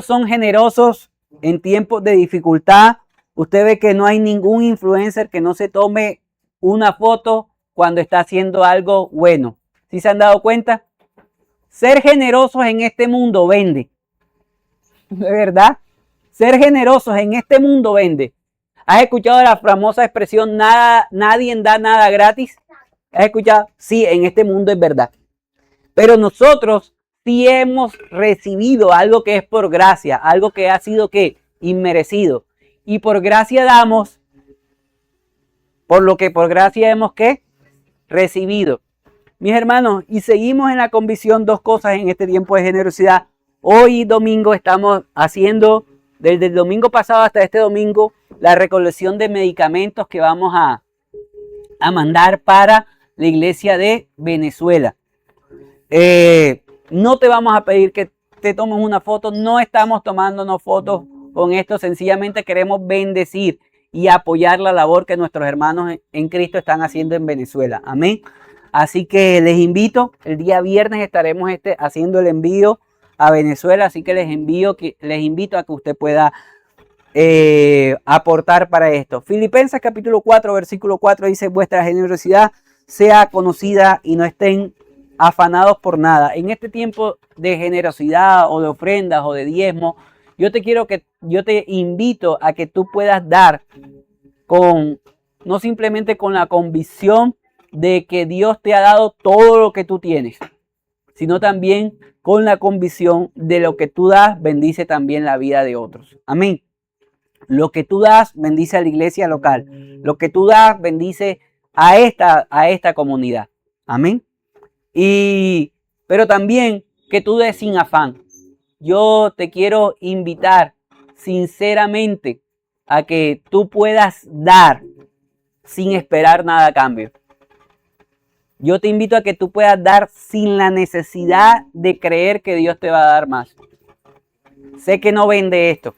son generosos en tiempos de dificultad. Usted ve que no hay ningún influencer que no se tome una foto cuando está haciendo algo bueno. ¿Sí se han dado cuenta? Ser generosos en este mundo vende. ¿De verdad? Ser generosos en este mundo vende. ¿Has escuchado la famosa expresión nadie da nada gratis? ¿Has escuchado? Sí, en este mundo es verdad. Pero nosotros sí hemos recibido algo que es por gracia, algo que ha sido ¿qué? Inmerecido. Y por gracia damos, por lo que por gracia hemos ¿qué? Recibido. Mis hermanos, y seguimos en la convicción dos cosas en este tiempo de generosidad. Hoy domingo estamos haciendo, desde el domingo pasado hasta este domingo, la recolección de medicamentos que vamos a mandar para la iglesia de Venezuela. No te vamos a pedir que te tomes una foto, no estamos tomándonos fotos con esto, sencillamente queremos bendecir y apoyar la labor que nuestros hermanos en Cristo están haciendo en Venezuela. Amén. Así que les invito, el día viernes estaremos haciendo el envío a Venezuela, así que les invito a que usted pueda aportar para esto. Filipenses capítulo 4, versículo 4 dice: vuestra generosidad sea conocida y no estén afanados por nada. En este tiempo de generosidad o de ofrendas o de diezmo, yo te invito a que tú puedas dar no simplemente con la convicción de que Dios te ha dado todo lo que tú tienes, sino también con la convicción de lo que tú das bendice también la vida de otros. Amén. Lo que tú das bendice a la iglesia local. Lo que tú das bendice a esta comunidad. Amén. Pero también que tú des sin afán. Yo te quiero invitar sinceramente a que tú puedas dar sin esperar nada a cambio. Yo te invito a que tú puedas dar sin la necesidad de creer que Dios te va a dar más. Sé que no vende esto,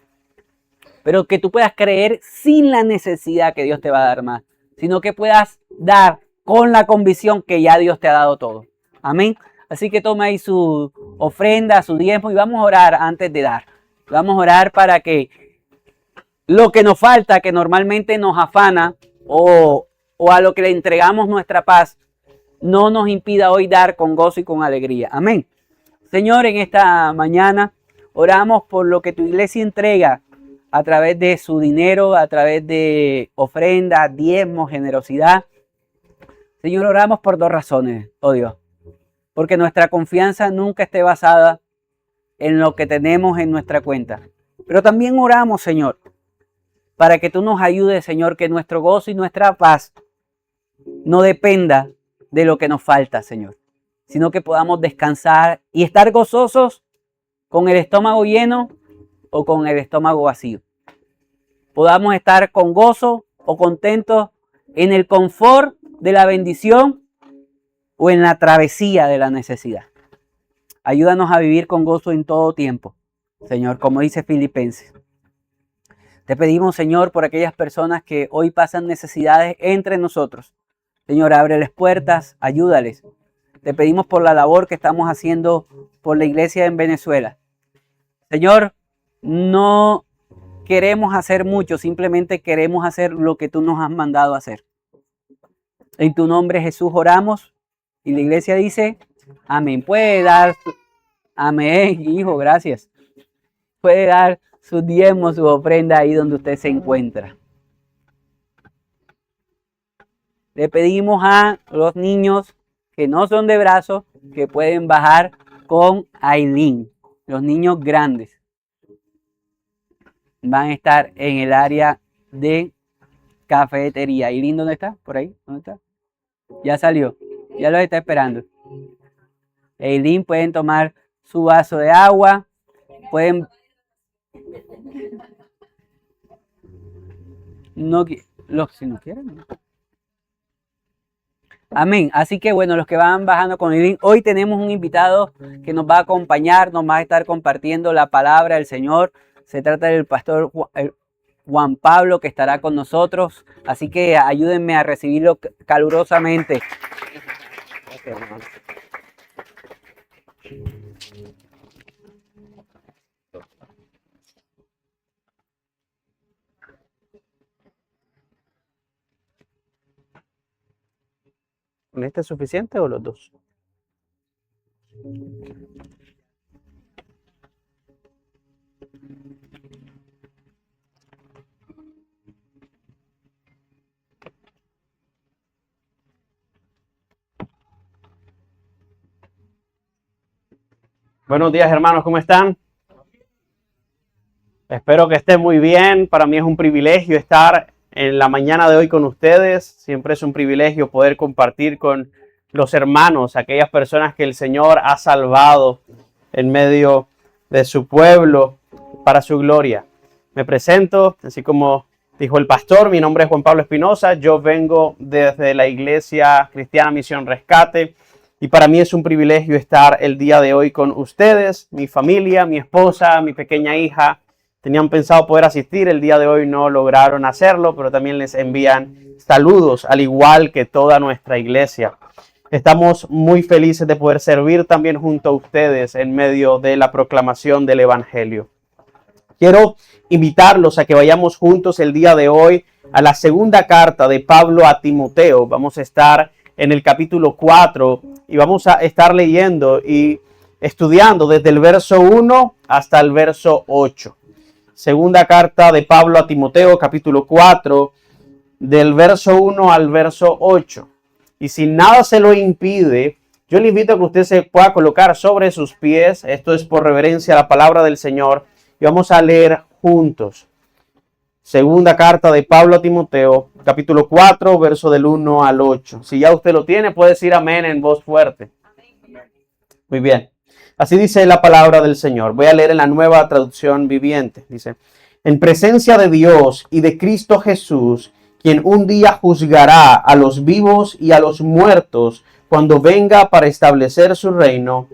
pero que tú puedas creer sin la necesidad que Dios te va a dar más, sino que puedas dar con la convicción que ya Dios te ha dado todo. Amén. Así que toma ahí su ofrenda, su diezmo, y vamos a orar antes de dar. Vamos a orar para que lo que nos falta, que normalmente nos afana o a lo que le entregamos nuestra paz, no nos impida hoy dar con gozo y con alegría. Amén. Señor, en esta mañana oramos por lo que tu iglesia entrega a través de su dinero, a través de ofrendas, diezmos, generosidad. Señor, oramos por dos razones, oh Dios. Porque nuestra confianza nunca esté basada en lo que tenemos en nuestra cuenta. Pero también oramos, Señor, para que tú nos ayudes, Señor, que nuestro gozo y nuestra paz no dependa de lo que nos falta, Señor, sino que podamos descansar y estar gozosos con el estómago lleno o con el estómago vacío. Podamos estar con gozo o contentos en el confort de la bendición o en la travesía de la necesidad. Ayúdanos a vivir con gozo en todo tiempo, Señor, como dice Filipenses. Te pedimos, Señor, por aquellas personas que hoy pasan necesidades entre nosotros. Señor, ábreles puertas, ayúdales. Te pedimos por la labor que estamos haciendo por la iglesia en Venezuela. Señor, no queremos hacer mucho, simplemente queremos hacer lo que tú nos has mandado a hacer. En tu nombre, Jesús, oramos. Y la iglesia dice, amén. Puede dar, amén, hijo, gracias. Puede dar su diezmo, su ofrenda ahí donde usted se encuentra. Le pedimos a los niños que no son de brazos que pueden bajar con Aileen. Los niños grandes van a estar en el área de cafetería. ¿Aileen dónde está? ¿Por ahí? ¿Dónde está? Ya salió. Ya los está esperando. Aileen, pueden tomar su vaso de agua. Pueden... si no quieren, ¿no? Amén. Así que bueno, los que van bajando con Aileen, hoy tenemos un invitado que nos va a acompañar, nos va a estar compartiendo la palabra del Señor. Se trata del pastor Juan Pablo, que estará con nosotros. Así que ayúdenme a recibirlo calurosamente. ¿Con este es suficiente o los dos? Buenos días, hermanos, ¿cómo están? Espero que estén muy bien. Para mí es un privilegio estar en la mañana de hoy con ustedes. Siempre es un privilegio poder compartir con los hermanos, aquellas personas que el Señor ha salvado en medio de su pueblo para su gloria. Me presento, así como dijo el pastor, mi nombre es Juan Pablo Espinosa. Yo vengo desde la Iglesia Cristiana Misión Rescate. Y para mí es un privilegio estar el día de hoy con ustedes, mi familia, mi esposa, mi pequeña hija. Tenían pensado poder asistir, el día de hoy no lograron hacerlo, pero también les envían saludos, al igual que toda nuestra iglesia. Estamos muy felices de poder servir también junto a ustedes en medio de la proclamación del Evangelio. Quiero invitarlos a que vayamos juntos el día de hoy a la segunda carta de Pablo a Timoteo. Vamos a estar en el capítulo 4 y vamos a estar leyendo y estudiando desde el verso 1 hasta el verso 8. Segunda carta de Pablo a Timoteo, capítulo 4, del verso 1 al verso 8. Y si nada se lo impide, yo le invito a que usted se pueda colocar sobre sus pies. Esto es por reverencia a la palabra del Señor. Y vamos a leer juntos. Segunda carta de Pablo a Timoteo, capítulo 4, verso del 1 al 8. Si ya usted lo tiene, puede decir amén en voz fuerte. Muy bien. Así dice la palabra del Señor. Voy a leer en la Nueva Traducción Viviente. Dice, en presencia de Dios y de Cristo Jesús, quien un día juzgará a los vivos y a los muertos cuando venga para establecer su reino,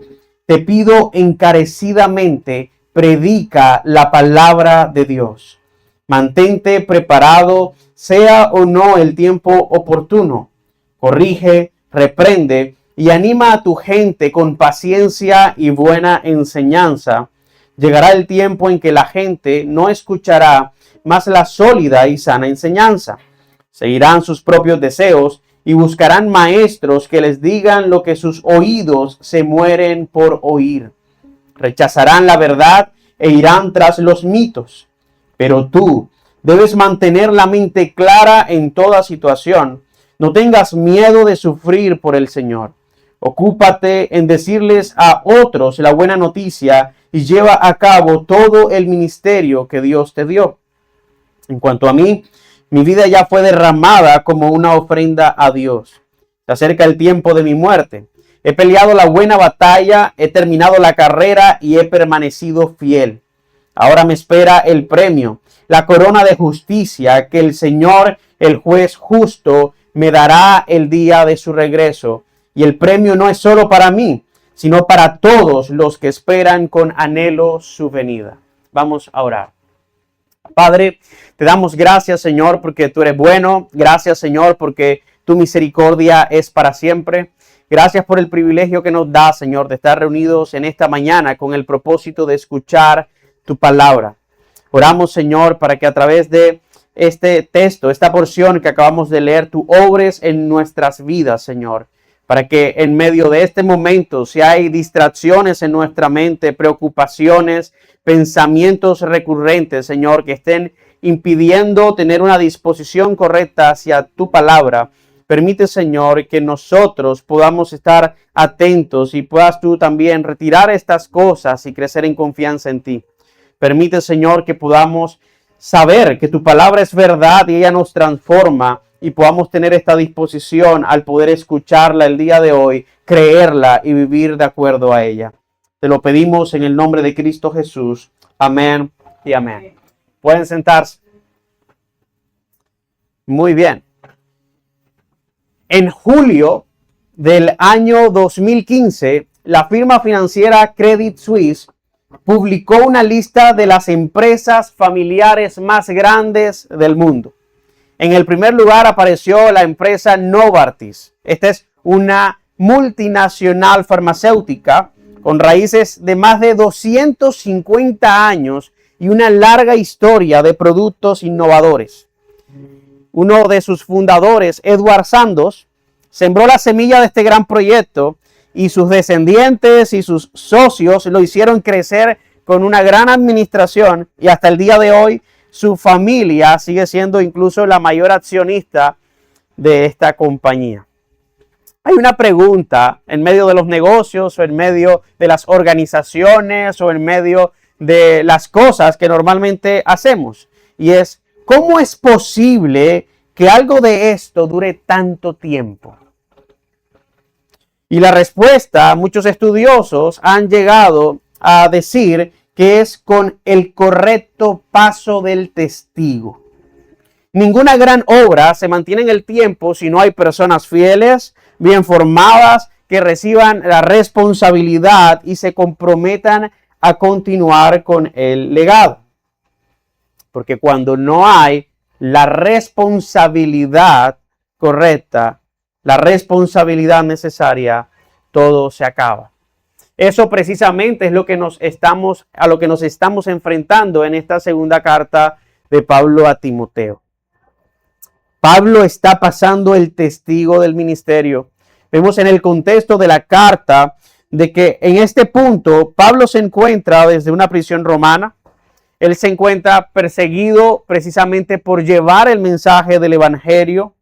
te pido encarecidamente, predica la palabra de Dios. Mantente preparado, sea o no el tiempo oportuno. Corrige, reprende y anima a tu gente con paciencia y buena enseñanza. Llegará el tiempo en que la gente no escuchará más la sólida y sana enseñanza. Seguirán sus propios deseos y buscarán maestros que les digan lo que sus oídos se mueren por oír. Rechazarán la verdad e irán tras los mitos. Pero tú debes mantener la mente clara en toda situación. No tengas miedo de sufrir por el Señor. Ocúpate en decirles a otros la buena noticia y lleva a cabo todo el ministerio que Dios te dio. En cuanto a mí, mi vida ya fue derramada como una ofrenda a Dios. Se acerca el tiempo de mi muerte. He peleado la buena batalla, he terminado la carrera y he permanecido fiel. Ahora me espera el premio, la corona de justicia que el Señor, el juez justo, me dará el día de su regreso. Y el premio no es solo para mí, sino para todos los que esperan con anhelo su venida. Vamos a orar. Padre, te damos gracias, Señor, porque tú eres bueno. Gracias, Señor, porque tu misericordia es para siempre. Gracias por el privilegio que nos da, Señor, de estar reunidos en esta mañana con el propósito de escuchar tu palabra. Oramos, Señor, para que a través de este texto, esta porción que acabamos de leer, tú obres en nuestras vidas, Señor. Para que en medio de este momento, si hay distracciones en nuestra mente, preocupaciones, pensamientos recurrentes, Señor, que estén impidiendo tener una disposición correcta hacia tu palabra, permite, Señor, que nosotros podamos estar atentos y puedas tú también retirar estas cosas y crecer en confianza en ti. Permite, Señor, que podamos saber que tu palabra es verdad y ella nos transforma y podamos tener esta disposición al poder escucharla el día de hoy, creerla y vivir de acuerdo a ella. Te lo pedimos en el nombre de Cristo Jesús. Amén y amén. Pueden sentarse. Muy bien. En julio del año 2015, la firma financiera Credit Suisse publicó una lista de las empresas familiares más grandes del mundo. En el primer lugar apareció la empresa Novartis. Esta es una multinacional farmacéutica con raíces de más de 250 años y una larga historia de productos innovadores. Uno de sus fundadores, Edward Sandoz, sembró la semilla de este gran proyecto y sus descendientes y sus socios lo hicieron crecer con una gran administración y hasta el día de hoy su familia sigue siendo incluso la mayor accionista de esta compañía. Hay una pregunta en medio de los negocios o en medio de las organizaciones o en medio de las cosas que normalmente hacemos y es, ¿cómo es posible que algo de esto dure tanto tiempo? Y la respuesta, muchos estudiosos han llegado a decir que es con el correcto paso del testigo. Ninguna gran obra se mantiene en el tiempo si no hay personas fieles, bien formadas, que reciban la responsabilidad y se comprometan a continuar con el legado. Porque cuando no hay la responsabilidad correcta, la responsabilidad necesaria, todo se acaba. Eso precisamente es lo que a lo que nos estamos enfrentando en esta segunda carta de Pablo a Timoteo. Pablo está pasando el testigo del ministerio. Vemos en el contexto de la carta de que en este punto Pablo se encuentra desde una prisión romana. Él se encuentra perseguido precisamente por llevar el mensaje del evangelio.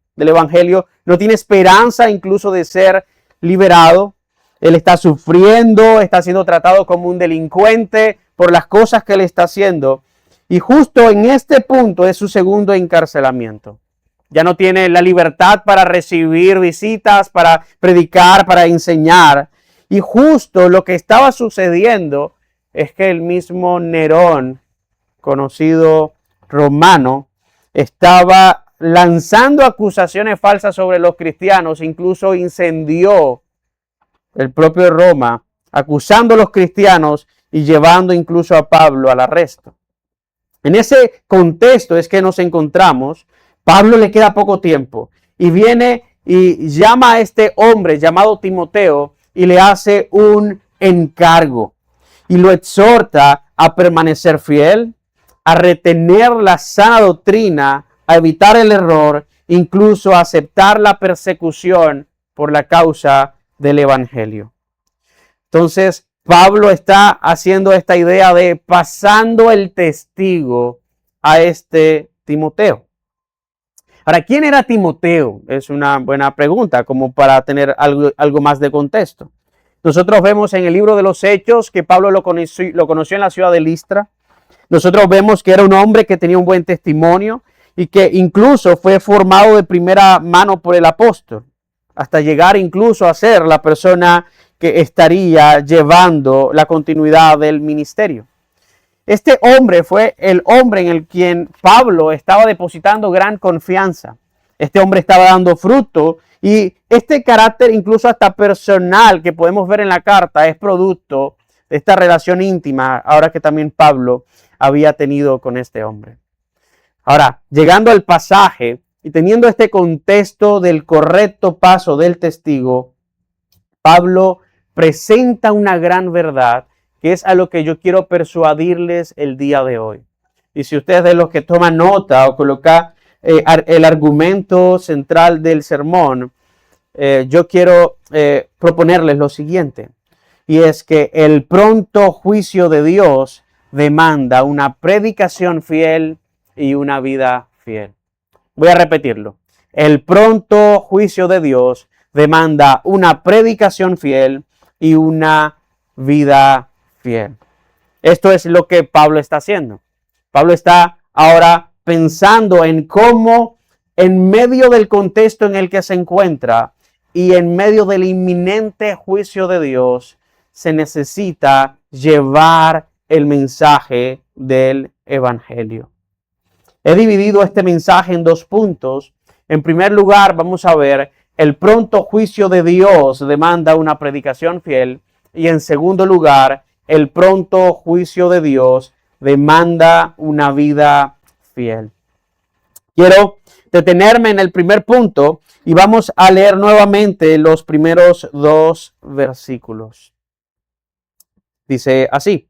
No tiene esperanza incluso de ser liberado. Él está sufriendo, está siendo tratado como un delincuente por las cosas que él está haciendo. Y justo en este punto es su segundo encarcelamiento. Ya no tiene la libertad para recibir visitas, para predicar, para enseñar. Y justo lo que estaba sucediendo es que el mismo Nerón, conocido romano, estaba lanzando acusaciones falsas sobre los cristianos, incluso incendió el propio Roma, acusando a los cristianos y llevando incluso a Pablo al arresto. En ese contexto es que nos encontramos. Pablo le queda poco tiempo y viene y llama a este hombre llamado Timoteo y le hace un encargo y lo exhorta a permanecer fiel, a retener la sana doctrina, a evitar el error, incluso a aceptar la persecución por la causa del evangelio. Entonces, Pablo está haciendo esta idea de pasando el testigo a este Timoteo. Ahora, ¿quién era Timoteo? Es una buena pregunta, como para tener algo más de contexto. Nosotros vemos en el libro de los Hechos que Pablo lo conoció en la ciudad de Listra. Nosotros vemos que era un hombre que tenía un buen testimonio y que incluso fue formado de primera mano por el apóstol, hasta llegar incluso a ser la persona que estaría llevando la continuidad del ministerio. Este hombre fue el hombre en el quien Pablo estaba depositando gran confianza. Este hombre estaba dando fruto y este carácter incluso hasta personal que podemos ver en la carta es producto de esta relación íntima, ahora que también Pablo había tenido con este hombre. Ahora, llegando al pasaje y teniendo este contexto del correcto paso del testigo, Pablo presenta una gran verdad que es a lo que yo quiero persuadirles el día de hoy. Y si ustedes de los que toman nota o colocan el argumento central del sermón, yo quiero proponerles lo siguiente. Y es que el pronto juicio de Dios demanda una predicación fiel y una vida fiel. Voy a repetirlo. El pronto juicio de Dios demanda una predicación fiel y una vida fiel. Esto es lo que Pablo está haciendo. Pablo está ahora pensando en cómo en medio del contexto en el que se encuentra y en medio del inminente juicio de Dios, se necesita llevar el mensaje del evangelio. He dividido este mensaje en dos puntos. En primer lugar, vamos a ver el pronto juicio de Dios demanda una predicación fiel. Y en segundo lugar, el pronto juicio de Dios demanda una vida fiel. Quiero detenerme en el primer punto y vamos a leer nuevamente los primeros dos versículos. Dice así: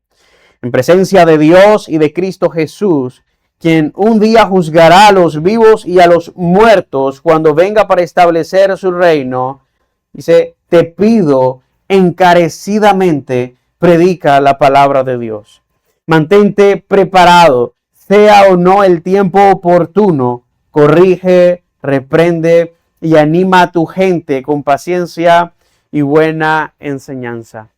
en presencia de Dios y de Cristo Jesús, quien un día juzgará a los vivos y a los muertos cuando venga para establecer su reino, dice, te pido encarecidamente, predica la palabra de Dios. Mantente preparado, sea o no el tiempo oportuno, corrige, reprende y anima a tu gente con paciencia y buena enseñanza.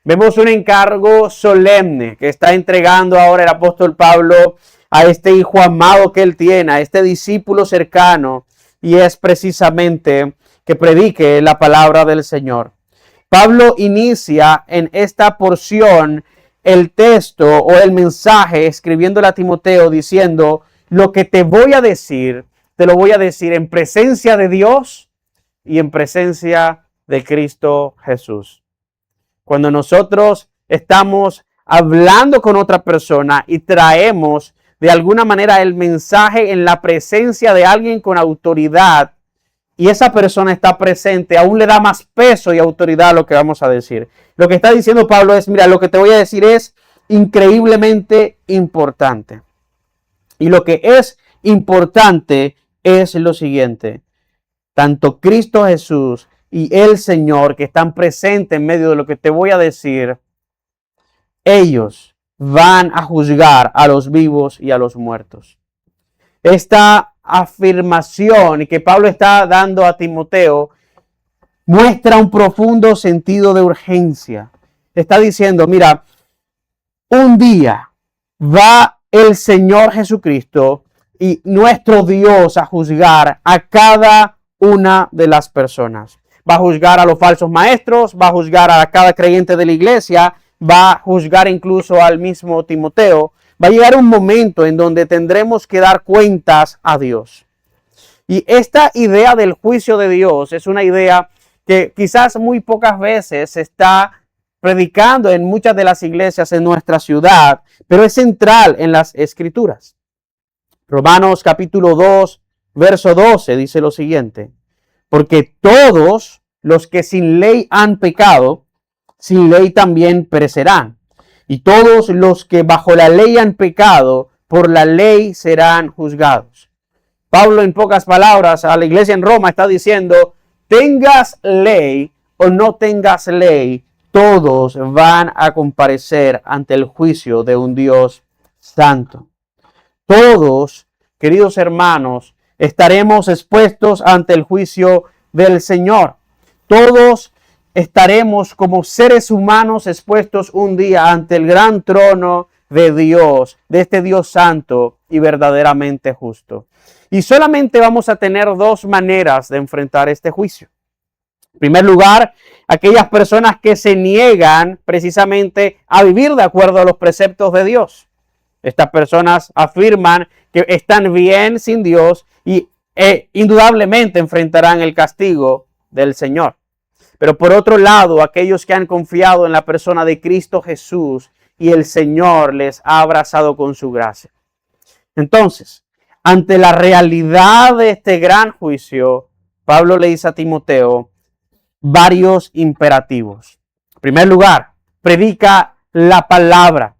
Vemos un encargo solemne que está entregando ahora el apóstol Pablo a este hijo amado que él tiene, a este discípulo cercano, y es precisamente que predique la palabra del Señor. Pablo inicia en esta porción el texto o el mensaje escribiéndole a Timoteo diciendo, lo que te voy a decir, te lo voy a decir en presencia de Dios y en presencia de Cristo Jesús. Cuando nosotros estamos hablando con otra persona y traemos de alguna manera el mensaje en la presencia de alguien con autoridad y esa persona está presente, aún le da más peso y autoridad a lo que vamos a decir. Lo que está diciendo Pablo es, mira, lo que te voy a decir es increíblemente importante. Y lo que es importante es lo siguiente. Tanto Cristo Jesús y el Señor que están presentes en medio de lo que te voy a decir, ellos van a juzgar a los vivos y a los muertos. Esta afirmación que Pablo está dando a Timoteo muestra un profundo sentido de urgencia. Está diciendo, mira, un día va el Señor Jesucristo y nuestro Dios a juzgar a cada una de las personas. Va a juzgar a los falsos maestros, va a juzgar a cada creyente de la iglesia, va a juzgar incluso al mismo Timoteo. Va a llegar un momento en donde tendremos que dar cuentas a Dios. Y esta idea del juicio de Dios es una idea que quizás muy pocas veces se está predicando en muchas de las iglesias en nuestra ciudad, pero es central en las Escrituras. Romanos capítulo 2, verso 12 dice lo siguiente: porque todos los que sin ley han pecado, sin ley también perecerán. Y todos los que bajo la ley han pecado, por la ley serán juzgados. Pablo, en pocas palabras, a la iglesia en Roma está diciendo, tengas ley o no tengas ley, todos van a comparecer ante el juicio de un Dios santo. Todos, queridos hermanos, estaremos expuestos ante el juicio del Señor. Todos estaremos como seres humanos expuestos un día ante el gran trono de Dios, de este Dios santo y verdaderamente justo. Y solamente vamos a tener dos maneras de enfrentar este juicio. En primer lugar, aquellas personas que se niegan precisamente a vivir de acuerdo a los preceptos de Dios. Estas personas afirman que están bien sin Dios y indudablemente enfrentarán el castigo del Señor. Pero por otro lado, aquellos que han confiado en la persona de Cristo Jesús y el Señor les ha abrazado con su gracia. Entonces, ante la realidad de este gran juicio, Pablo le dice a Timoteo varios imperativos. En primer lugar, predica la palabra.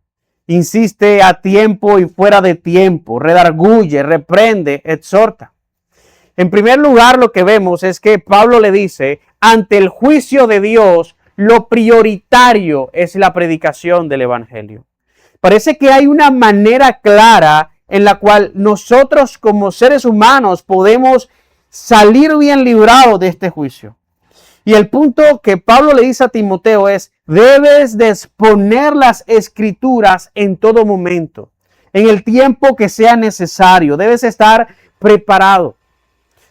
Insiste a tiempo y fuera de tiempo. Redarguye, reprende, exhorta. En primer lugar, lo que vemos es que Pablo le dice, ante el juicio de Dios, lo prioritario es la predicación del Evangelio. Parece que hay una manera clara en la cual nosotros como seres humanos podemos salir bien librados de este juicio. Y el punto que Pablo le dice a Timoteo es, debes de exponer las Escrituras en todo momento, en el tiempo que sea necesario. Debes estar preparado.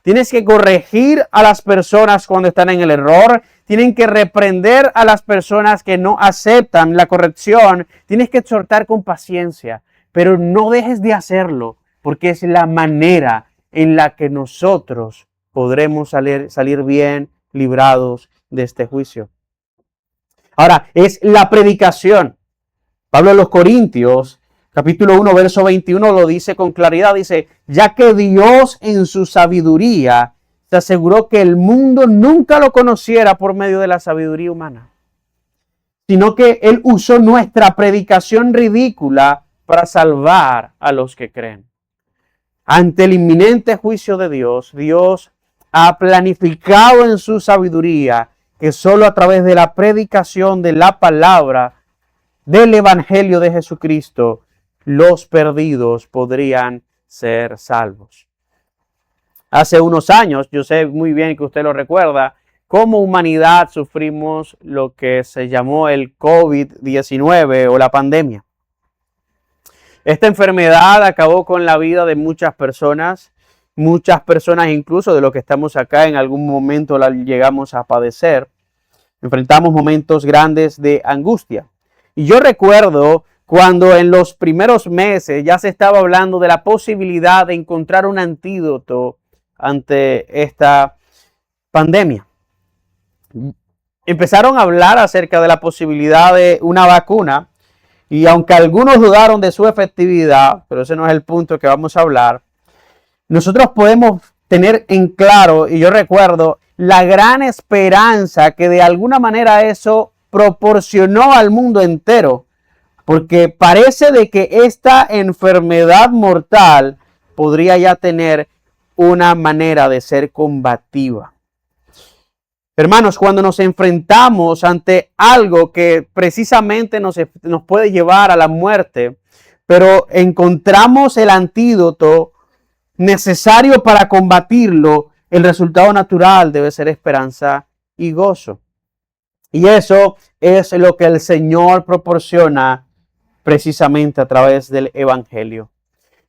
Tienes que corregir a las personas cuando están en el error. Tienen que reprender a las personas que no aceptan la corrección. Tienes que exhortar con paciencia, pero no dejes de hacerlo, porque es la manera en la que nosotros podremos salir bien librados de este juicio. Ahora, es la predicación. Pablo a los Corintios, capítulo 1, verso 21, lo dice con claridad. Dice, ya que Dios en su sabiduría se aseguró que el mundo nunca lo conociera por medio de la sabiduría humana, sino que Él usó nuestra predicación ridícula para salvar a los que creen. ante el inminente juicio de Dios, Dios ha planificado en su sabiduría que solo a través de la predicación de la palabra del Evangelio de Jesucristo, los perdidos podrían ser salvos. Hace unos años, yo sé muy bien que usted lo recuerda, como humanidad sufrimos lo que se llamó el COVID-19 o la pandemia. Esta enfermedad acabó con la vida de muchas personas incluso de los que estamos acá en algún momento la llegamos a padecer. Enfrentamos momentos grandes de angustia. Y yo recuerdo cuando en los primeros meses ya se estaba hablando de la posibilidad de encontrar un antídoto ante esta pandemia. Empezaron a hablar acerca de la posibilidad de una vacuna y aunque algunos dudaron de su efectividad, pero ese no es el punto que vamos a hablar, nosotros podemos tener en claro, y yo recuerdo, la gran esperanza que de alguna manera eso proporcionó al mundo entero, porque parece de que esta enfermedad mortal podría ya tener una manera de ser combativa. Hermanos, cuando nos enfrentamos ante algo que precisamente nos puede llevar a la muerte, pero encontramos el antídoto necesario para combatirlo, el resultado natural debe ser esperanza y gozo. Y eso es lo que el Señor proporciona precisamente a través del Evangelio.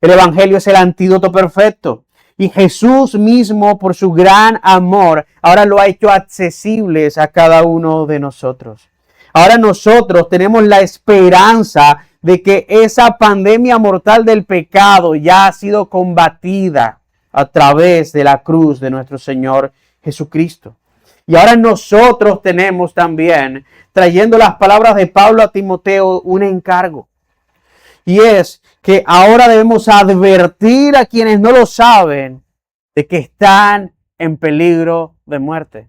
El Evangelio es el antídoto perfecto. Y Jesús mismo, por su gran amor, ahora lo ha hecho accesible a cada uno de nosotros. Ahora nosotros tenemos la esperanza de que esa pandemia mortal del pecado ya ha sido combatida a través de la cruz de nuestro Señor Jesucristo. Y ahora nosotros tenemos también, trayendo las palabras de Pablo a Timoteo, un encargo. Y es que ahora debemos advertir a quienes no lo saben de que están en peligro de muerte.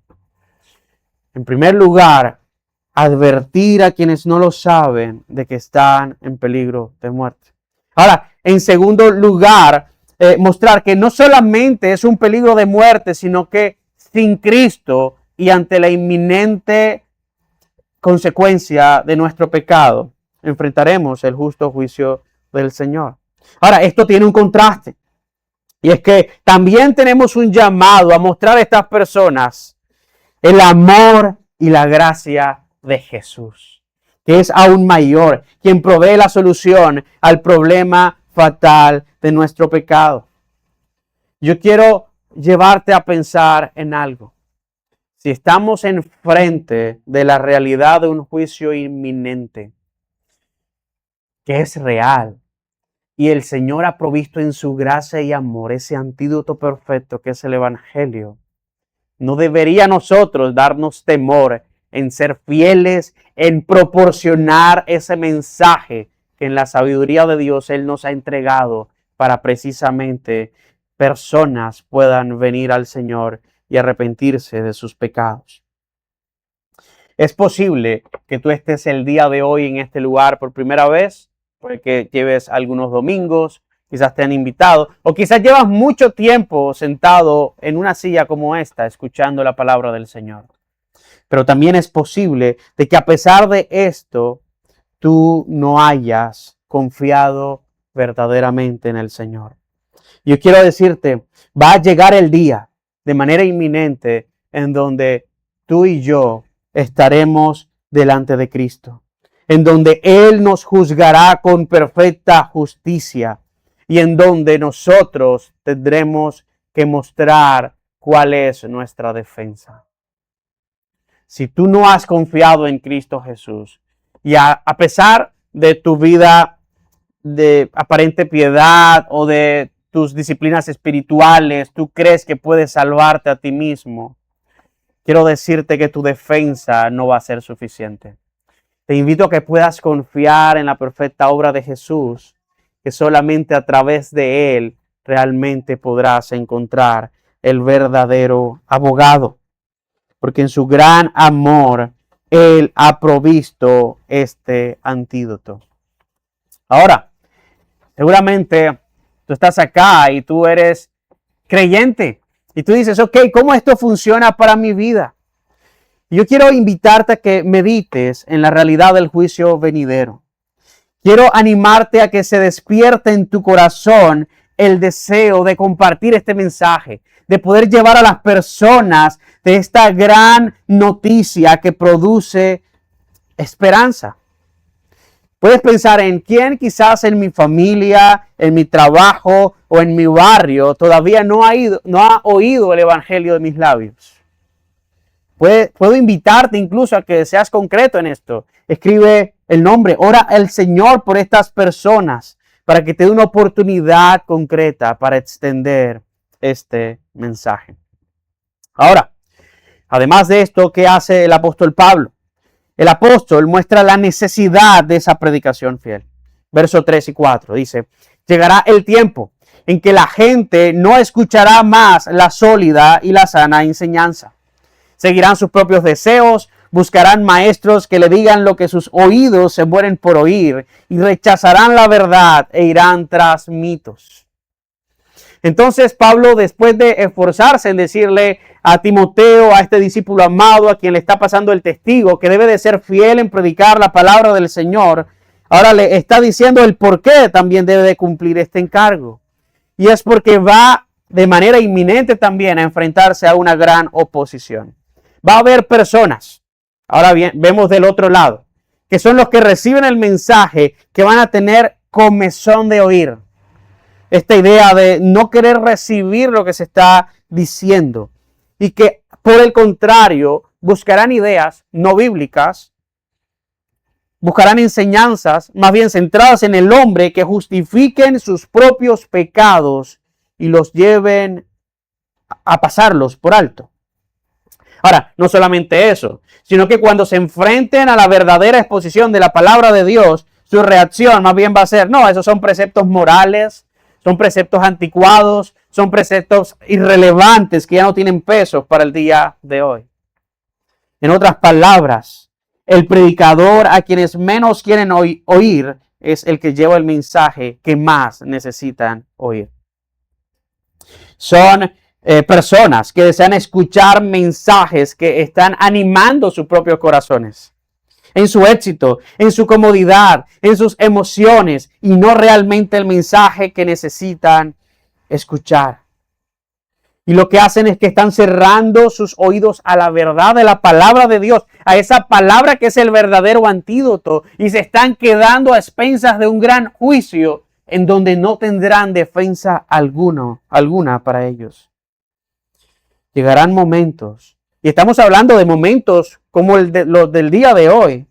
En primer lugar, advertir a quienes no lo saben de que están en peligro de muerte. Ahora, en segundo lugar, mostrar que no solamente es un peligro de muerte, sino que sin Cristo y ante la inminente consecuencia de nuestro pecado, enfrentaremos el justo juicio del Señor. Ahora, esto tiene un contraste. Y es que también tenemos un llamado a mostrar a estas personas el amor y la gracia de Jesús, que es aún mayor, quien provee la solución al problema fatal de nuestro pecado. Yo quiero llevarte a pensar en algo. Si estamos enfrente de la realidad de un juicio inminente, que es real, y el Señor ha provisto en su gracia y amor ese antídoto perfecto que es el Evangelio, no debería a nosotros darnos temor en ser fieles, en proporcionar ese mensaje que en la sabiduría de Dios Él nos ha entregado para precisamente personas puedan venir al Señor y arrepentirse de sus pecados. Es posible que tú estés el día de hoy en este lugar por primera vez, porque lleves algunos domingos, quizás te han invitado, o quizás llevas mucho tiempo sentado en una silla como esta, escuchando la palabra del Señor. Pero también es posible de que a pesar de esto, tú no hayas confiado verdaderamente en el Señor. Yo quiero decirte, va a llegar el día de manera inminente en donde tú y yo estaremos delante de Cristo, en donde Él nos juzgará con perfecta justicia y en donde nosotros tendremos que mostrar cuál es nuestra defensa. Si tú no has confiado en Cristo Jesús y a pesar de tu vida de aparente piedad o de tus disciplinas espirituales, tú crees que puedes salvarte a ti mismo, quiero decirte que tu defensa no va a ser suficiente. Te invito a que puedas confiar en la perfecta obra de Jesús, que solamente a través de Él realmente podrás encontrar el verdadero abogado. Porque en su gran amor, Él ha provisto este antídoto. Ahora, seguramente Tú estás acá y tú eres creyente. Y tú dices, ok, ¿cómo esto funciona para mi vida? Yo quiero invitarte a que medites en la realidad del juicio venidero. Quiero animarte a que se despierte en tu corazón el deseo de compartir este mensaje, de poder llevar a las personas de esta gran noticia que produce esperanza. Puedes pensar en quién quizás en mi familia, en mi trabajo o en mi barrio todavía no ha oído el evangelio de mis labios. Puedo invitarte incluso a que seas concreto en esto. Escribe el nombre, ora al Señor por estas personas para que te dé una oportunidad concreta para extender este mensaje. Ahora, además de esto, ¿qué hace el apóstol Pablo? El apóstol muestra la necesidad de esa predicación fiel. Verso 3 y 4 dice, llegará el tiempo en que la gente no escuchará más la sólida y la sana enseñanza. Seguirán sus propios deseos, buscarán maestros que le digan lo que sus oídos se mueren por oír y rechazarán la verdad e irán tras mitos. Entonces Pablo, después de esforzarse en decirle a Timoteo, a este discípulo amado, a quien le está pasando el testigo, que debe de ser fiel en predicar la palabra del Señor, ahora le está diciendo el por qué también debe de cumplir este encargo. Y es porque va de manera inminente también a enfrentarse a una gran oposición. Va a haber personas, ahora bien, vemos del otro lado, que son los que reciben el mensaje, que van a tener comezón de oír. Esta idea de no querer recibir lo que se está diciendo y que por el contrario buscarán ideas no bíblicas, buscarán enseñanzas más bien centradas en el hombre que justifiquen sus propios pecados y los lleven a pasarlos por alto. Ahora, no solamente eso, sino que cuando se enfrenten a la verdadera exposición de la palabra de Dios, su reacción más bien va a ser, no, esos son preceptos morales, son preceptos anticuados, son preceptos irrelevantes que ya no tienen peso para el día de hoy. En otras palabras, el predicador a quienes menos quieren oír es el que lleva el mensaje que más necesitan oír. Son personas que desean escuchar mensajes que están animando sus propios corazones, en su éxito, en su comodidad, en sus emociones y no realmente el mensaje que necesitan escuchar. Y lo que hacen es que están cerrando sus oídos a la verdad de la palabra de Dios, a esa palabra que es el verdadero antídoto, y se están quedando a expensas de un gran juicio en donde no tendrán defensa alguna para ellos. Llegarán momentos, y estamos hablando de momentos como los del día de hoy,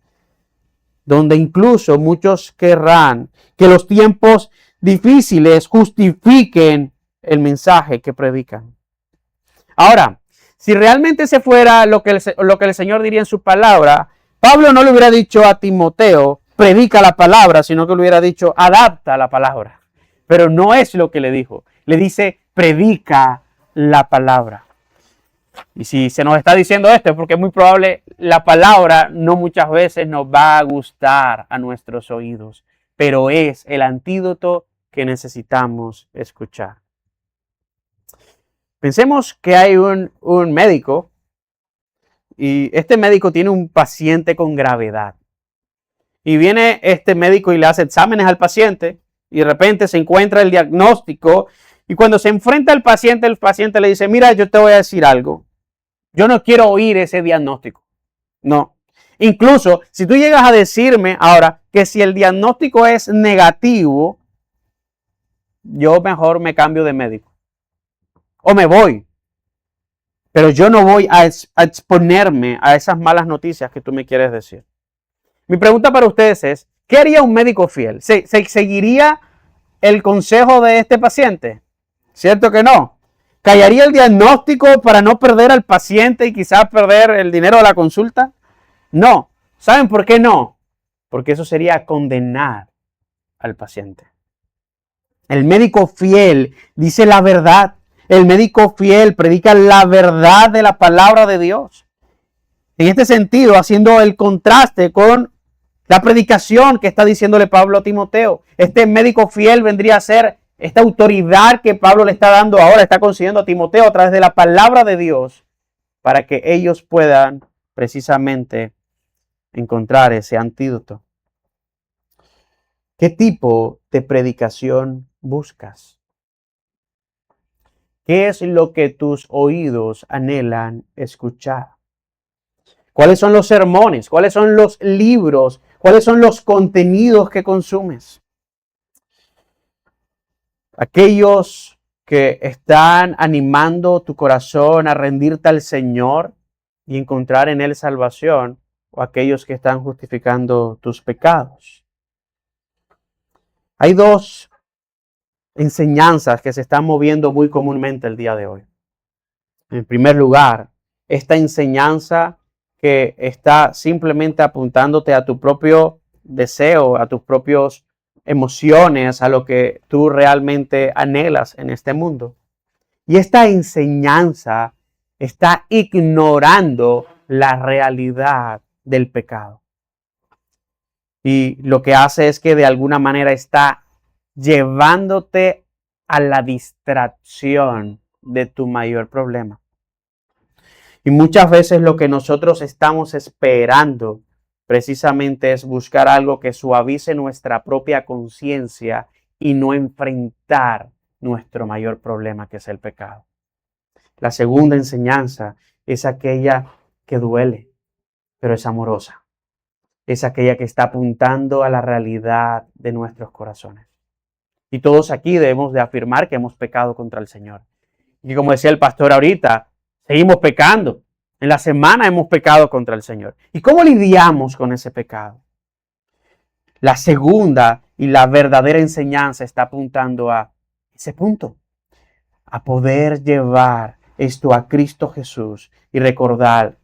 donde incluso muchos querrán que los tiempos difíciles justifiquen el mensaje que predican. Ahora, si realmente ese fuera lo que el Señor diría en su palabra, Pablo no le hubiera dicho a Timoteo, predica la palabra, sino que le hubiera dicho, adapta la palabra. Pero no es lo que le dijo. Le dice, predica la palabra. Y si se nos está diciendo esto es porque es muy probable la palabra no muchas veces nos va a gustar a nuestros oídos, pero es el antídoto que necesitamos escuchar. Pensemos que hay un médico y este médico tiene un paciente con gravedad. Y viene este médico y le hace exámenes al paciente y de repente se encuentra el diagnóstico y cuando se enfrenta al paciente, el paciente le dice, mira, yo te voy a decir algo. Yo no quiero oír ese diagnóstico. No. Incluso si tú llegas a decirme ahora que si el diagnóstico es negativo, yo mejor me cambio de médico. O me voy. Pero yo no voy a exponerme a esas malas noticias que tú me quieres decir. Mi pregunta para ustedes es, ¿qué haría un médico fiel? ¿Se seguiría el consejo de este paciente? ¿Cierto que no? ¿Callaría el diagnóstico para no perder al paciente y quizás perder el dinero de la consulta? No. ¿Saben por qué no? Porque eso sería condenar al paciente. El médico fiel dice la verdad. El médico fiel predica la verdad de la palabra de Dios. En este sentido, haciendo el contraste con la predicación que está diciéndole Pablo a Timoteo. Este médico fiel vendría a ser esta autoridad que Pablo le está dando ahora, está concediendo a Timoteo a través de la palabra de Dios, para que ellos puedan precisamente encontrar ese antídoto. ¿Qué tipo de predicación buscas? ¿Qué es lo que tus oídos anhelan escuchar? ¿Cuáles son los sermones? ¿Cuáles son los libros? ¿Cuáles son los contenidos que consumes? Aquellos que están animando tu corazón a rendirte al Señor y encontrar en Él salvación, o aquellos que están justificando tus pecados. Hay dos enseñanzas que se están moviendo muy comúnmente el día de hoy. En primer lugar, esta enseñanza que está simplemente apuntándote a tu propio deseo, a tus propias emociones, a lo que tú realmente anhelas en este mundo. Y esta enseñanza está ignorando la realidad del pecado. Y lo que hace es que de alguna manera está llevándote a la distracción de tu mayor problema. Y muchas veces lo que nosotros estamos esperando precisamente es buscar algo que suavice nuestra propia conciencia y no enfrentar nuestro mayor problema, que es el pecado. La segunda enseñanza es aquella que duele, pero es amorosa. Es aquella que está apuntando a la realidad de nuestros corazones. Y todos aquí debemos de afirmar que hemos pecado contra el Señor. Y como decía el pastor ahorita, seguimos pecando. En la semana hemos pecado contra el Señor. ¿Y cómo lidiamos con ese pecado? La segunda y la verdadera enseñanza está apuntando a ese punto. A poder llevar esto a Cristo Jesús y recordar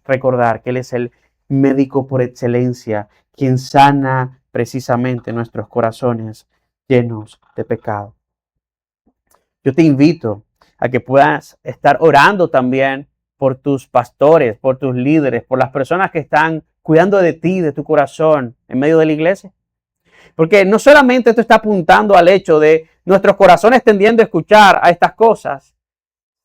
que Él es el médico por excelencia, quien sana precisamente nuestros corazones llenos de pecado. Yo te invito a que puedas estar orando también por tus pastores, por tus líderes, por las personas que están cuidando de ti, de tu corazón, en medio de la iglesia. Porque no solamente esto está apuntando al hecho de nuestros corazones tendiendo a escuchar a estas cosas,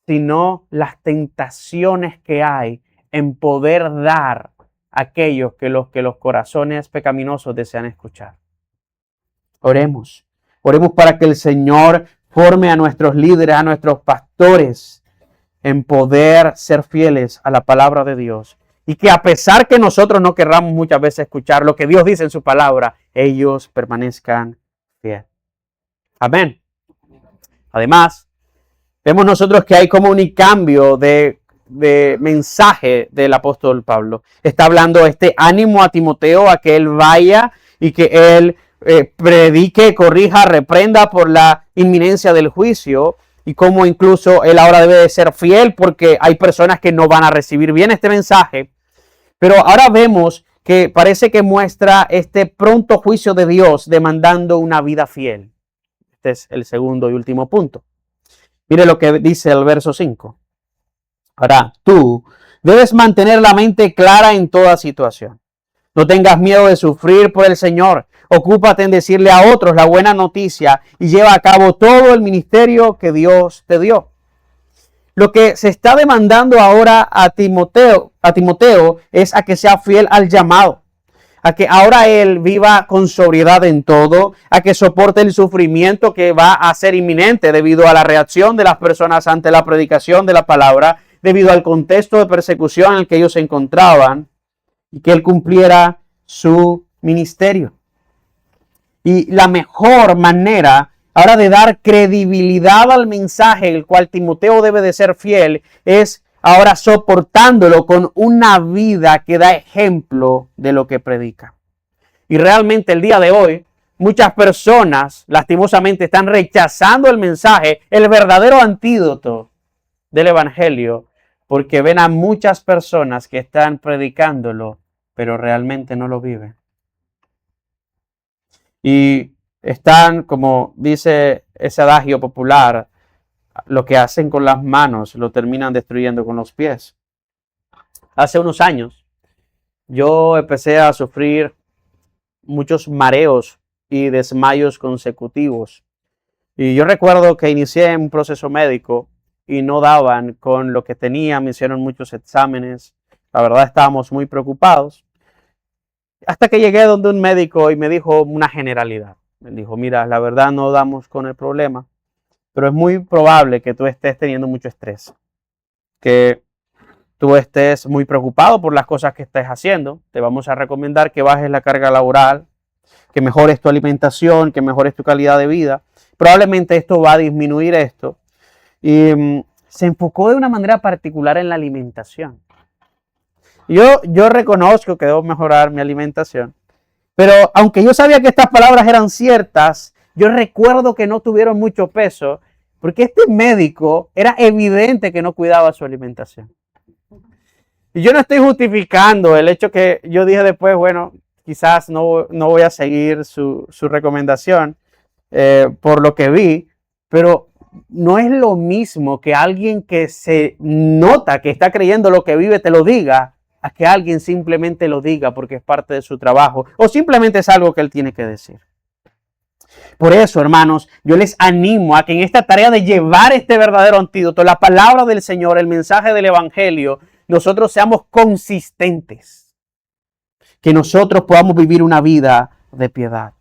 sino las tentaciones que hay en poder dar aquellos que los corazones pecaminosos desean escuchar. Oremos para que el Señor forme a nuestros líderes, a nuestros pastores, en poder ser fieles a la palabra de Dios. Y que a pesar que nosotros no querramos muchas veces escuchar lo que Dios dice en su palabra, ellos permanezcan fieles. Amén. Además, vemos nosotros que hay como un cambio de mensaje del apóstol Pablo. Está hablando este ánimo a Timoteo a que él vaya y que él predique, corrija, reprenda por la inminencia del juicio, y cómo incluso él ahora debe de ser fiel porque hay personas que no van a recibir bien este mensaje. Pero ahora vemos que parece que muestra este pronto juicio de Dios demandando una vida fiel. Este es el segundo y último punto. Mire lo que dice el verso 5. Ahora, tú debes mantener la mente clara en toda situación. No tengas miedo de sufrir por el Señor. Ocúpate en decirle a otros la buena noticia y lleva a cabo todo el ministerio que Dios te dio. Lo que se está demandando ahora a Timoteo es a que sea fiel al llamado, a que ahora él viva con sobriedad en todo, a que soporte el sufrimiento que va a ser inminente debido a la reacción de las personas ante la predicación de la palabra, debido al contexto de persecución en el que ellos se encontraban, y que él cumpliera su ministerio. Y la mejor manera ahora de dar credibilidad al mensaje, el cual Timoteo debe de ser fiel, es ahora soportándolo con una vida que da ejemplo de lo que predica. Y realmente el día de hoy, muchas personas lastimosamente están rechazando el mensaje, el verdadero antídoto del evangelio, porque ven a muchas personas que están predicándolo, pero realmente no lo viven. Y están, como dice ese adagio popular, lo que hacen con las manos lo terminan destruyendo con los pies. Hace unos años yo empecé a sufrir muchos mareos y desmayos consecutivos Y yo recuerdo que inicié un proceso médico y no daban con lo que tenía, me hicieron muchos exámenes. La verdad estábamos muy preocupados. Hasta que llegué donde un médico y me dijo una generalidad. Me dijo, mira, la verdad no damos con el problema, pero es muy probable que tú estés teniendo mucho estrés, que tú estés muy preocupado por las cosas que estés haciendo. Te vamos a recomendar que bajes la carga laboral, que mejores tu alimentación, que mejores tu calidad de vida. Probablemente esto va a disminuir esto. Y se enfocó de una manera particular en la alimentación. Yo reconozco que debo mejorar mi alimentación, pero aunque yo sabía que estas palabras eran ciertas, yo recuerdo que no tuvieron mucho peso, porque este médico era evidente que no cuidaba su alimentación. Y yo no estoy justificando el hecho que yo dije después, bueno, quizás no voy a seguir su recomendación por lo que vi, pero no es lo mismo que alguien que se nota que está creyendo lo que vive te lo diga, a que alguien simplemente lo diga porque es parte de su trabajo o simplemente es algo que él tiene que decir. Por eso, hermanos, yo les animo a que en esta tarea de llevar este verdadero antídoto, la palabra del Señor, el mensaje del Evangelio, nosotros seamos consistentes. Que nosotros podamos vivir una vida de piedad.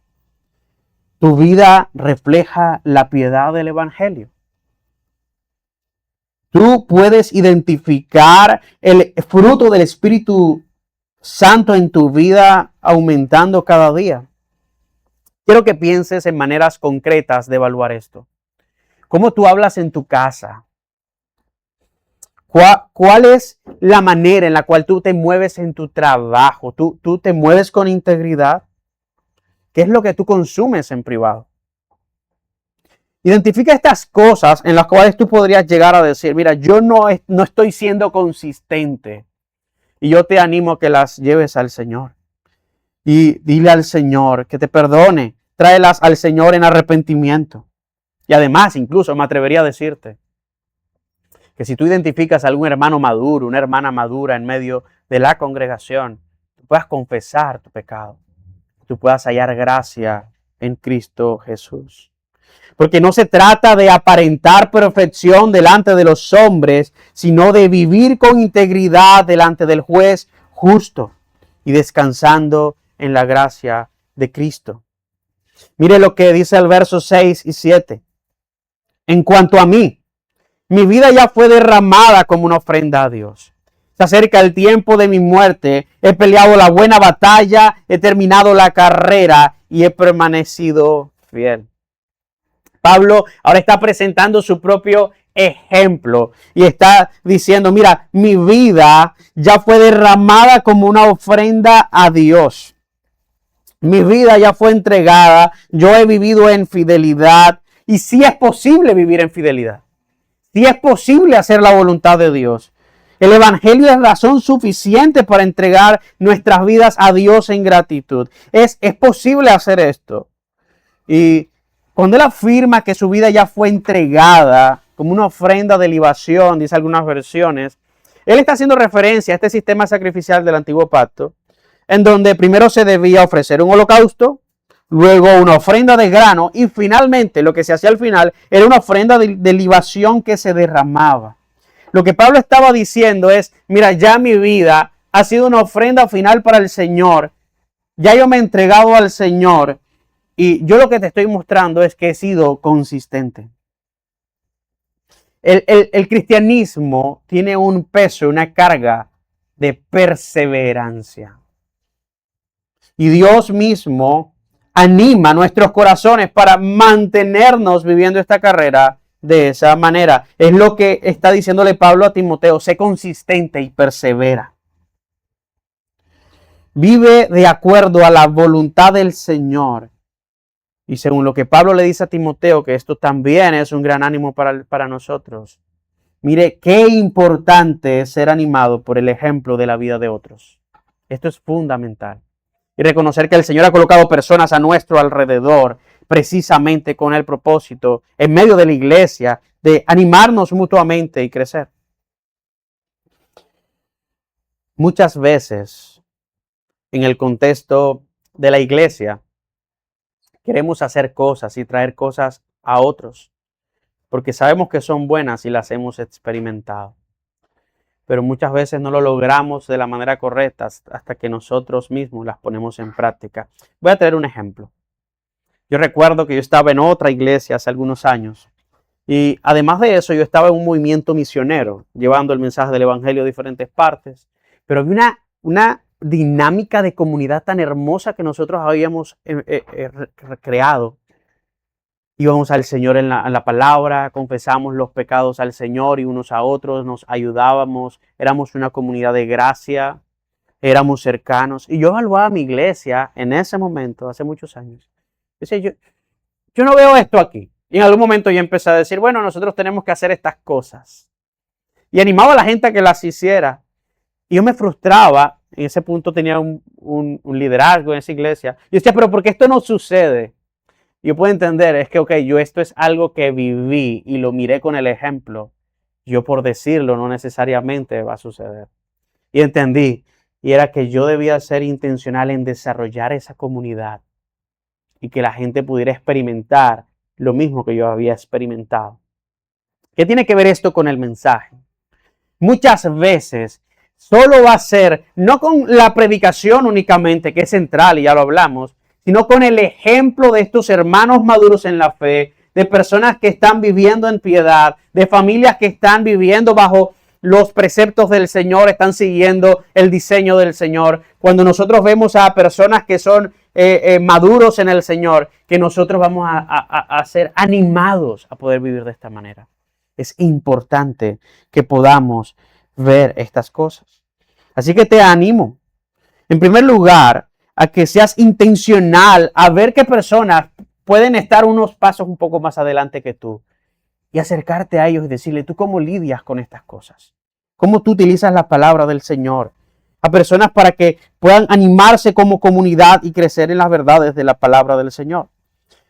Tu vida refleja la piedad del Evangelio. Tú puedes identificar el fruto del Espíritu Santo en tu vida aumentando cada día. Quiero que pienses en maneras concretas de evaluar esto. ¿Cómo tú hablas en tu casa? ¿Cuál es la manera en la cual tú te mueves en tu trabajo? ¿Tú te mueves con integridad? ¿Qué es lo que tú consumes en privado? Identifica estas cosas en las cuales tú podrías llegar a decir, mira, yo no estoy siendo consistente. Y yo te animo a que las lleves al Señor. Y dile al Señor que te perdone. Tráelas al Señor en arrepentimiento. Y además, incluso me atrevería a decirte que si tú identificas a algún hermano maduro, una hermana madura en medio de la congregación, tú puedas confesar tu pecado. Tú puedas hallar gracia en Cristo Jesús. Porque no se trata de aparentar perfección delante de los hombres, sino de vivir con integridad delante del juez justo y descansando en la gracia de Cristo. Mire lo que dice el verso 6 y 7. En cuanto a mí, mi vida ya fue derramada como una ofrenda a Dios. Se acerca el tiempo de mi muerte. He peleado la buena batalla, he terminado la carrera y he permanecido fiel. Pablo ahora está presentando su propio ejemplo y está diciendo, mira, mi vida ya fue derramada como una ofrenda a Dios. Mi vida ya fue entregada, yo he vivido en fidelidad y sí es posible vivir en fidelidad. Sí es posible hacer la voluntad de Dios. El Evangelio es razón suficiente para entregar nuestras vidas a Dios en gratitud. Es posible hacer esto. Y cuando él afirma que su vida ya fue entregada como una ofrenda de libación, dice algunas versiones, él está haciendo referencia a este sistema sacrificial del antiguo pacto, en donde primero se debía ofrecer un holocausto, luego una ofrenda de grano y finalmente lo que se hacía al final era una ofrenda de libación que se derramaba. Lo que Pablo estaba diciendo es, mira, ya mi vida ha sido una ofrenda final para el Señor, ya yo me he entregado al Señor. Y yo lo que te estoy mostrando es que he sido consistente. El cristianismo tiene un peso, una carga de perseverancia. Y Dios mismo anima nuestros corazones para mantenernos viviendo esta carrera de esa manera. Es lo que está diciéndole Pablo a Timoteo, sé consistente y persevera. Vive de acuerdo a la voluntad del Señor. Y según lo que Pablo le dice a Timoteo, que esto también es un gran ánimo para nosotros. Mire, qué importante es ser animado por el ejemplo de la vida de otros. Esto es fundamental. Y reconocer que el Señor ha colocado personas a nuestro alrededor precisamente con el propósito, en medio de la iglesia, de animarnos mutuamente y crecer. Muchas veces, en el contexto de la iglesia, queremos hacer cosas y traer cosas a otros, porque sabemos que son buenas y las hemos experimentado. Pero muchas veces no lo logramos de la manera correcta hasta que nosotros mismos las ponemos en práctica. Voy a traer un ejemplo. Yo recuerdo que yo estaba en otra iglesia hace algunos años y además de eso yo estaba en un movimiento misionero, llevando el mensaje del evangelio a diferentes partes, pero había una dinámica de comunidad tan hermosa que nosotros habíamos creado. Íbamos al Señor en la palabra, confesamos los pecados al Señor y unos a otros, nos ayudábamos, éramos una comunidad de gracia, éramos cercanos. Y yo evaluaba mi iglesia en ese momento, hace muchos años. Yo no veo esto aquí. Y en algún momento yo empecé a decir, bueno, nosotros tenemos que hacer estas cosas. Y animaba a la gente a que las hiciera. Y yo me frustraba, en ese punto tenía un liderazgo en esa iglesia. Yo decía, pero ¿por qué esto no sucede? Yo puedo entender, es que, yo esto es algo que viví y lo miré con el ejemplo. Yo por decirlo no necesariamente va a suceder. Y entendí, y era que yo debía ser intencional en desarrollar esa comunidad y que la gente pudiera experimentar lo mismo que yo había experimentado. ¿Qué tiene que ver esto con el mensaje? Muchas veces solo va a ser, no con la predicación únicamente, que es central y ya lo hablamos, sino con el ejemplo de estos hermanos maduros en la fe, de personas que están viviendo en piedad, de familias que están viviendo bajo los preceptos del Señor, están siguiendo el diseño del Señor. Cuando nosotros vemos a personas que son maduros en el Señor, que nosotros vamos a ser animados a poder vivir de esta manera. Es importante que podamos ver estas cosas. Así que te animo, en primer lugar, a que seas intencional a ver qué personas pueden estar unos pasos un poco más adelante que tú y acercarte a ellos y decirle, ¿tú cómo lidias con estas cosas? ¿Cómo tú utilizas la palabra del Señor? A personas para que puedan animarse como comunidad y crecer en las verdades de la palabra del Señor.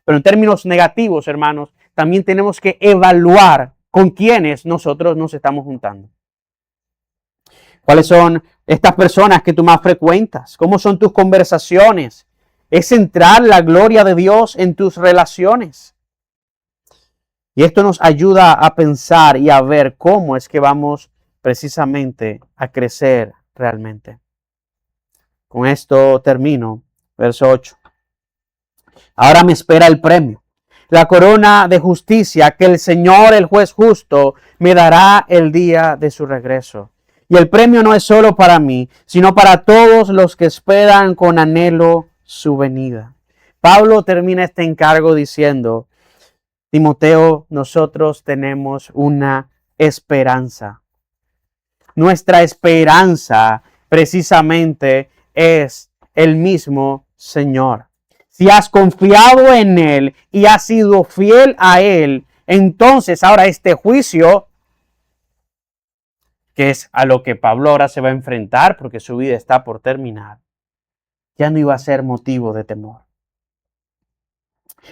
Pero en términos negativos, hermanos, también tenemos que evaluar con quiénes nosotros nos estamos juntando. ¿Cuáles son estas personas que tú más frecuentas? ¿Cómo son tus conversaciones? ¿Es central la gloria de Dios en tus relaciones? Y esto nos ayuda a pensar y a ver cómo es que vamos precisamente a crecer realmente. Con esto termino. Verso 8. Ahora me espera el premio, la corona de justicia que el Señor, el juez justo, me dará el día de su regreso. Y el premio no es solo para mí, sino para todos los que esperan con anhelo su venida. Pablo termina este encargo diciendo, Timoteo, nosotros tenemos una esperanza. Nuestra esperanza precisamente es el mismo Señor. Si has confiado en Él y has sido fiel a Él, entonces ahora este juicio, que es a lo que Pablo ahora se va a enfrentar porque su vida está por terminar, ya no iba a ser motivo de temor.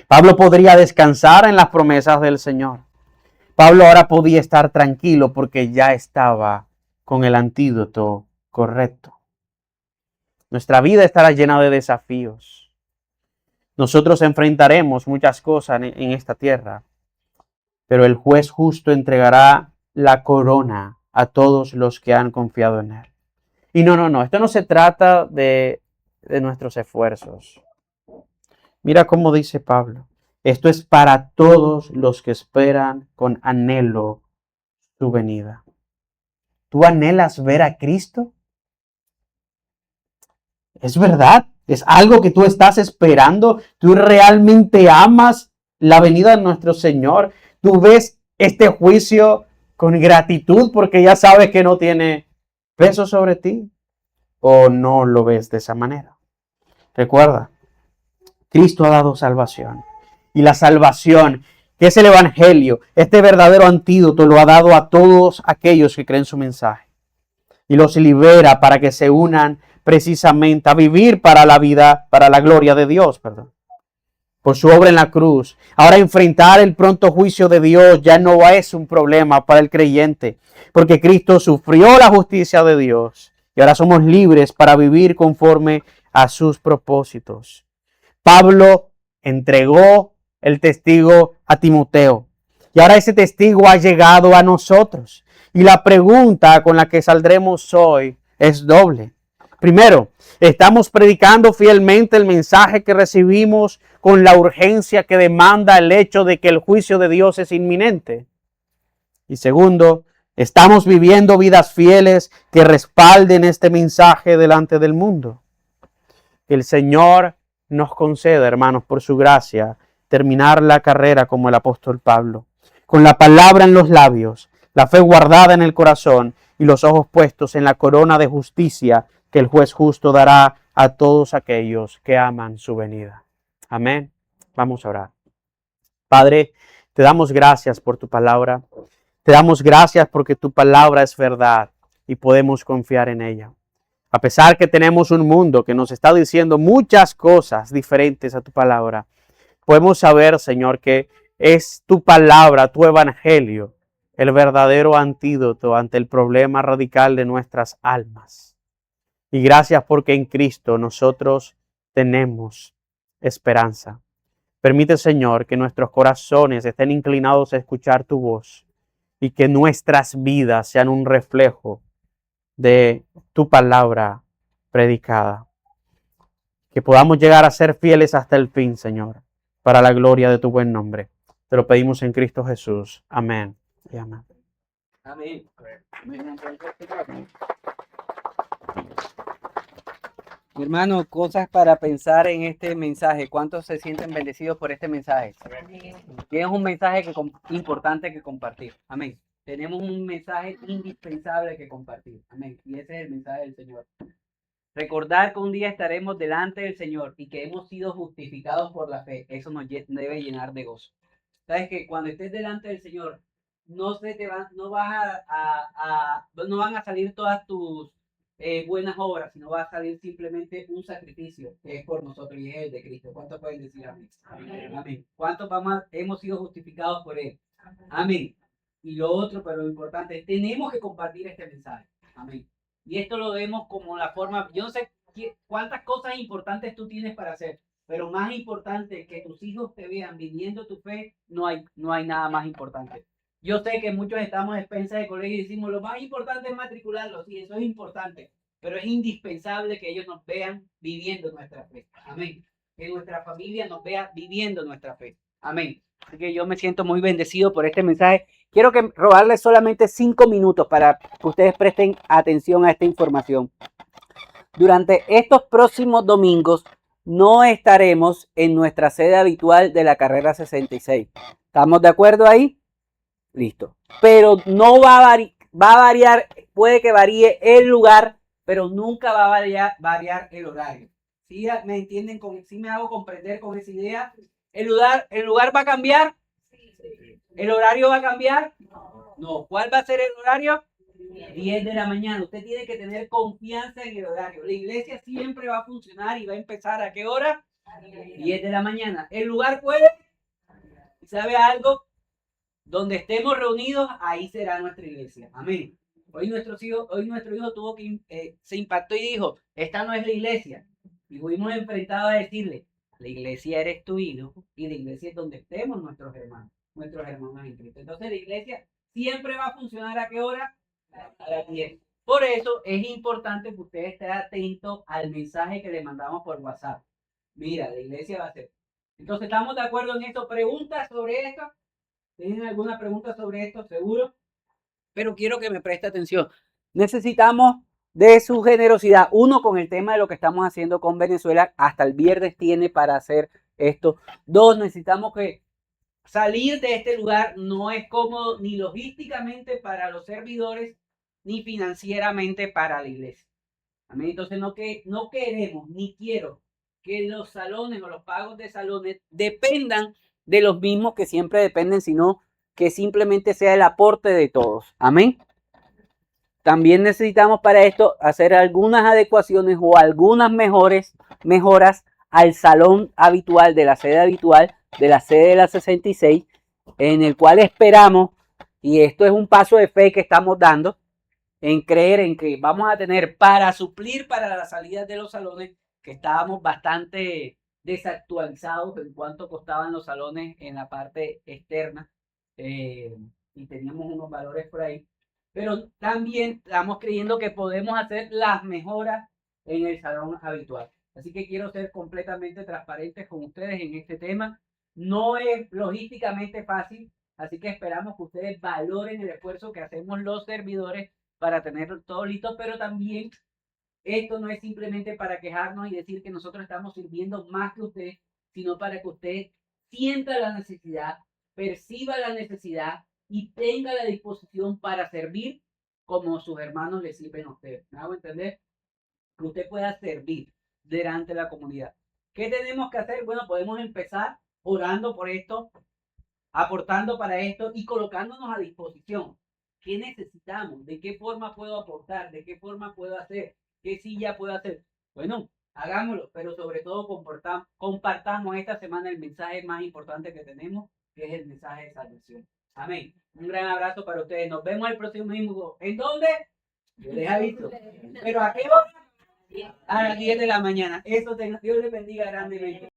Pablo podría descansar en las promesas del Señor. Pablo ahora podía estar tranquilo porque ya estaba con el antídoto correcto. Nuestra vida estará llena de desafíos. Nosotros enfrentaremos muchas cosas en esta tierra, pero el juez justo entregará la corona a todos los que han confiado en Él. Y no, esto no se trata de nuestros esfuerzos. Mira cómo dice Pablo. Esto es para todos los que esperan con anhelo su venida. ¿Tú anhelas ver a Cristo? ¿Es verdad? ¿Es algo que tú estás esperando? ¿Tú realmente amas la venida de nuestro Señor? ¿Tú ves este juicio con gratitud porque ya sabes que no tiene peso sobre ti? ¿O no lo ves de esa manera? Recuerda, Cristo ha dado salvación. Y la salvación, que es el Evangelio, este verdadero antídoto, lo ha dado a todos aquellos que creen su mensaje. Y los libera para que se unan precisamente a vivir para la vida, para la gloria de Dios, por su obra en la cruz. Ahora enfrentar el pronto juicio de Dios ya no es un problema para el creyente, porque Cristo sufrió la justicia de Dios y ahora somos libres para vivir conforme a sus propósitos. Pablo entregó el testigo a Timoteo. Y ahora ese testigo ha llegado a nosotros. Y la pregunta con la que saldremos hoy es doble. Primero, ¿estamos predicando fielmente el mensaje que recibimos con la urgencia que demanda el hecho de que el juicio de Dios es inminente? Y segundo, ¿estamos viviendo vidas fieles que respalden este mensaje delante del mundo? Que el Señor nos conceda, hermanos, por su gracia, terminar la carrera como el apóstol Pablo, con la palabra en los labios, la fe guardada en el corazón y los ojos puestos en la corona de justicia que el juez justo dará a todos aquellos que aman su venida. Amén. Vamos a orar. Padre, te damos gracias por tu palabra. Te damos gracias porque tu palabra es verdad y podemos confiar en ella. A pesar que tenemos un mundo que nos está diciendo muchas cosas diferentes a tu palabra, podemos saber, Señor, que es tu palabra, tu evangelio, el verdadero antídoto ante el problema radical de nuestras almas. Y gracias porque en Cristo nosotros tenemos esperanza. Permite, Señor, que nuestros corazones estén inclinados a escuchar tu voz y que nuestras vidas sean un reflejo de tu palabra predicada. Que podamos llegar a ser fieles hasta el fin, Señor, para la gloria de tu buen nombre. Te lo pedimos en Cristo Jesús. Amén y amén. Amén. Mi hermano, cosas para pensar en este mensaje. ¿Cuántos se sienten bendecidos por este mensaje? Tienes un mensaje importante que compartir. Amén. Tenemos un mensaje indispensable que compartir. Amén. Y ese es el mensaje del Señor. Recordar que un día estaremos delante del Señor y que hemos sido justificados por la fe. Eso nos debe llenar de gozo. Sabes que cuando estés delante del Señor, no van a salir todas tus buenas obras, sino va a salir simplemente un sacrificio que es por nosotros y es el de Cristo. ¿Cuántos pueden decir amén? Amén. Amén. ¿Cuántos hemos sido justificados por Él? Amén. Y lo otro, pero lo importante, es tenemos que compartir este mensaje. Amén. Y esto lo vemos como la forma, yo no sé cuántas cosas importantes tú tienes para hacer, pero más importante que tus hijos te vean viviendo tu fe, no hay nada más importante. Yo sé que muchos estamos a expensas de colegio y decimos, lo más importante es matricularlos, y eso es importante, pero es indispensable que ellos nos vean viviendo nuestra fe. Amén. Que nuestra familia nos vea viviendo nuestra fe. Amén. Así que yo me siento muy bendecido por este mensaje. Quiero robarles solamente 5 minutos para que ustedes presten atención a esta información. Durante estos próximos domingos no estaremos en nuestra sede habitual de la carrera 66. ¿Estamos de acuerdo ahí? Listo. Pero no va a variar, puede que varíe el lugar, pero nunca va a variar el horario. ¿Sí me entienden? ¿Sí me hago comprender con esa idea? ¿El lugar va a cambiar? ¿El horario va a cambiar? No. ¿Cuál va a ser el horario? 10 de la mañana. Usted tiene que tener confianza en el horario. La iglesia siempre va a funcionar y va a empezar ¿a qué hora? 10 de la mañana. ¿El lugar puede? ¿Sabe algo? Donde estemos reunidos, ahí será nuestra iglesia. Amén. Hoy nuestro hijo tuvo que se impactó y dijo, esta no es la iglesia. Y fuimos enfrentados a decirle, la iglesia eres tu hijo y la iglesia es donde estemos nuestros hermanos en Cristo. Entonces la iglesia siempre va a funcionar ¿a qué hora? A las 10. Por eso es importante que usted esté atento al mensaje que le mandamos por WhatsApp. Mira, la iglesia va a ser. Entonces, ¿estamos de acuerdo en esto? ¿Preguntas sobre esto? ¿Tienen alguna pregunta sobre esto? Seguro. Pero quiero que me preste atención. Necesitamos de su generosidad. Uno, con el tema de lo que estamos haciendo con Venezuela. Hasta el viernes tiene para hacer esto. Dos, necesitamos que salir de este lugar no es cómodo ni logísticamente para los servidores, ni financieramente para la iglesia. Amén. Entonces no queremos ni quiero que los salones o los pagos de salones dependan de los mismos que siempre dependen, sino que simplemente sea el aporte de todos. Amén. También necesitamos para esto hacer algunas adecuaciones o algunas mejoras al salón habitual de la sede de la 66, en el cual esperamos, y esto es un paso de fe que estamos dando, en creer en que vamos a tener para suplir para las salidas de los salones, que estábamos bastante desactualizados en cuánto costaban los salones en la parte externa, y teníamos unos valores por ahí, pero también estamos creyendo que podemos hacer las mejoras en el salón habitual. Así que quiero ser completamente transparente con ustedes en este tema. No es logísticamente fácil, así que esperamos que ustedes valoren el esfuerzo que hacemos los servidores para tener todo listo, pero también esto no es simplemente para quejarnos y decir que nosotros estamos sirviendo más que usted, sino para que usted sienta la necesidad, perciba la necesidad y tenga la disposición para servir como sus hermanos le sirven a usted. ¿Me hago entender? Que usted pueda servir delante de la comunidad. ¿Qué tenemos que hacer? Bueno, podemos empezar orando por esto, aportando para esto y colocándonos a disposición. ¿Qué necesitamos? ¿De qué forma puedo aportar? ¿De qué forma puedo hacer? ¿Qué silla puedo hacer? Bueno, hagámoslo, pero sobre todo compartamos esta semana el mensaje más importante que tenemos, que es el mensaje de salvación. Amén. Un gran abrazo para ustedes. Nos vemos el próximo domingo. ¿En dónde? Yo les aviso. ¿Pero a qué hora? A las 10 de la mañana. Eso Dios les bendiga grandemente.